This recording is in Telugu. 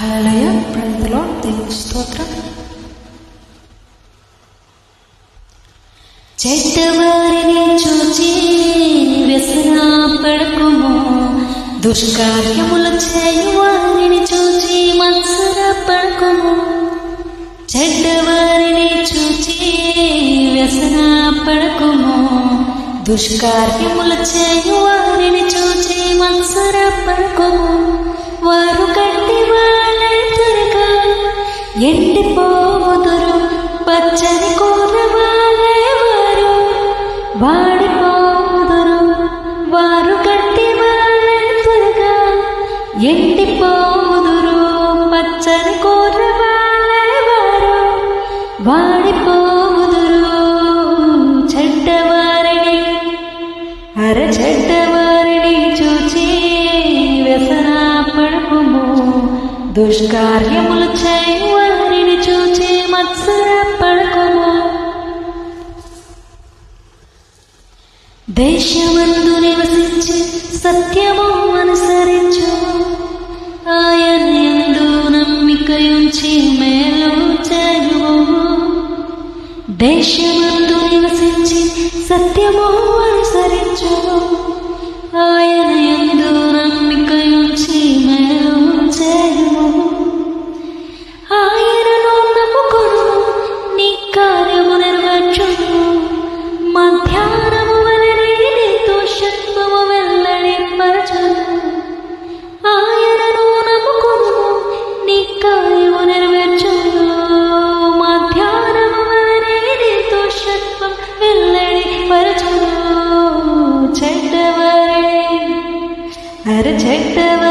హల్లెలూయా. Praise the lord. దేవునికి స్తోత్రం. చెడ్డవారిని చూచి వ్యసన పడకుము, దుష్కార్యములు చేయు వారిని చూచి మత్సర పడకుము. చెడ్డవారిని చూచి వ్యసన పడకుము, దుష్కార్యములు చేయు వారిని చూచి మత్సర పడకుము. వారు గడ్డి వాళ్ళే త్వరగా ఎండిపోవుదురు, పచ్చని కూరవాళ్ళే వారు వాడిపోవుదురు. వారు గడ్డి వాళ్ళే త్వరగా ఎండిపోవుదురు, పచ్చని కూరవాళ్ళే వారు వాడిపోవుదురు. చెడ్డవారిని చెడ్డవారిని చూచి వ్యసన పడకుము, దుష్కార్యములు చేయు వారిని చూచి మత్సర పడకుము. దేశమందు నివసించి సత్యము అనుసరించు, ఆయన యందు నమ్మికయుంచి మేలు చేయుము. దేశమందు నివసించి సత్యము అనుసరించు, ఆయన యందు నమ్మికయుంచి మేలు చేయుము. ఆయనను నమ్ముకొను, నీ కార్యము నెరవేర్చును. మధ్యాహ్నము వలె నీ దోషత్వము వెల్లడిపరచును. ఆయనను నమ్ముకొను, నీ కార్యము నెరవేర్చును. మధ్యాహ్నము వలె నీ దోషత్వం చెడ్డవారిని చెడ్డవారిని